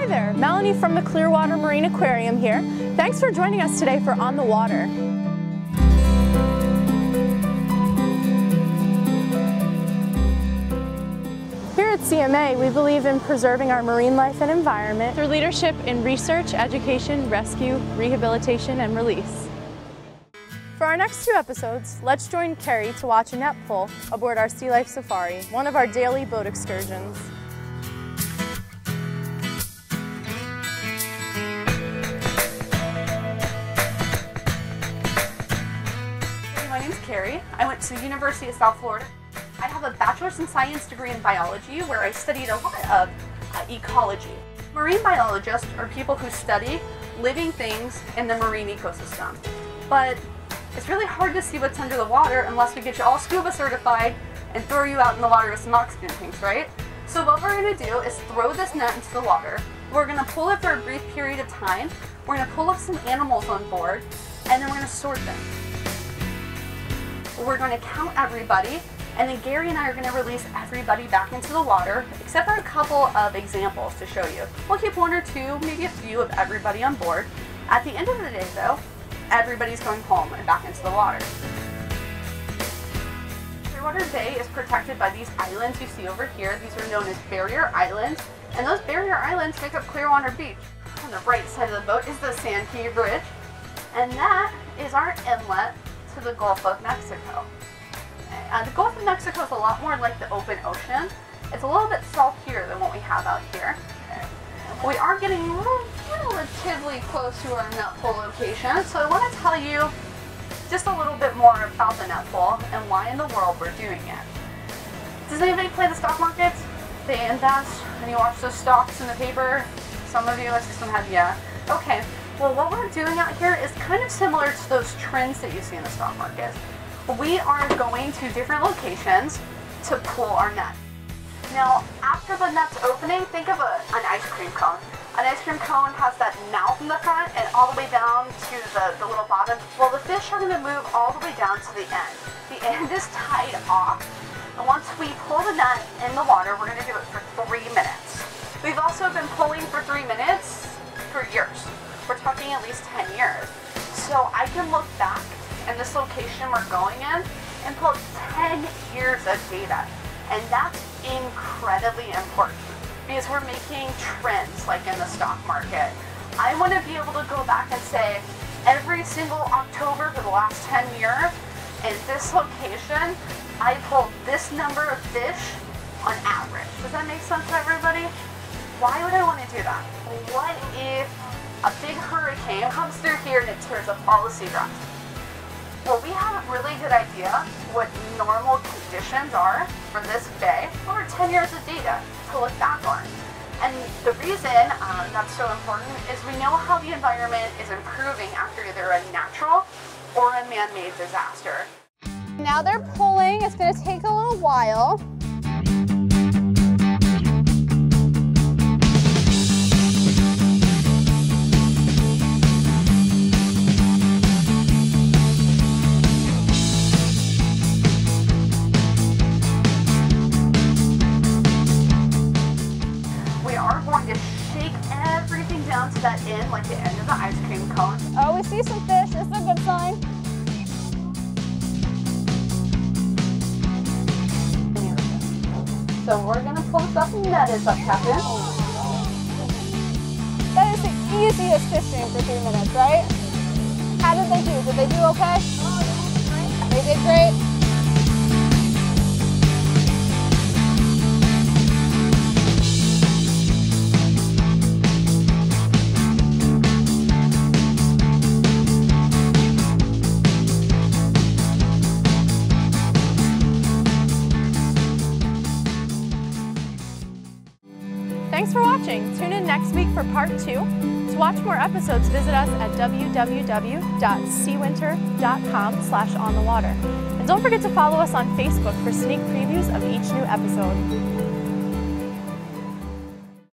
there, Melanie from the Clearwater Marine Aquarium here. Thanks for joining us today for On the Water. Here at CMA, we believe in preserving our marine life and environment through leadership in research, education, rescue, rehabilitation, and release. For our next 2 episodes, let's join Carrie to watch a net pull aboard our Sea Life Safari, one of our daily boat excursions. My name's Carrie. I went to the University of South Florida. I have a bachelor's in science degree in biology where I studied a lot of ecology. Marine biologists are people who study living things in the marine ecosystem. But it's really hard to see what's under the water unless we get you all scuba certified and throw you out in the water with some oxygen tanks, right? So what we're going to do is throw this net into the water. We're going to pull it for a brief period of time. We're going to pull up some animals on board, and then we're going to sort them. We're going to count everybody, and then Gary and I are going to release everybody back into the water, except for a couple of examples to show you. We'll keep 1 or 2, maybe a few of everybody on board. At the end of the day, though, everybody's going home and back into the water. Clearwater Bay is protected by these islands you see over here. These are known as barrier islands, and those barrier islands make up Clearwater Beach. On the right side of the boat is the Sand Key Bridge, and that is our inlet to the Gulf of Mexico. The Gulf of Mexico is a lot more like the open ocean. It's a little bit saltier than what we have out here. We are getting relatively close to our net pull location, so I want to tell you just a little bit more about the net pull and why in the world we're doing it. Does anybody play the stock markets? They invest and you watch those stocks in the paper? Some of you, I see some have, yeah. Okay, well what we're doing out here is kind of similar to those trends that you see in the stock market. We are going to different locations to pull our net. Now, after the net's opening, think of an ice cream cone. An ice cream cone has that mouth in the front and all the way down to the little bottom. Well, the fish are going to move all the way down to the end. The end is tied off. And once we pull the net in the water, we're going to do it for 3 minutes. We've also been pulling for 3 minutes for years. We're talking at least 10 years. So I can look back in this location we're going in and pull 10 years of data. And that's incredibly important because we're making trends like in the stock market. I want to be able to go back and say every single October for the last 10 years in this location, I pulled this number of fish on average. Does that make sense to everybody? Why would I want to do that? What if a big hurricane comes through here and it tears up all the sea grass? Well, we have a really good idea what normal conditions are for this bay over 10 years of data to look back on. And the reason that's so important is we know how the environment is improving after either a natural or a man-made disaster. Now they're pulling. It's going to take a little while. To that end, like the end of the ice cream cone. Oh, we see some fish. This is a good sign. So we're going to pull this up, and that is up, Captain. That is the easiest fishing for 3 minutes, right? How did they do? Did they do okay? They did great. Thanks for watching. Tune in next week for part 2. To watch more episodes, visit us at www.seawinter.com/onthewater. And don't forget to follow us on Facebook for sneak previews of each new episode.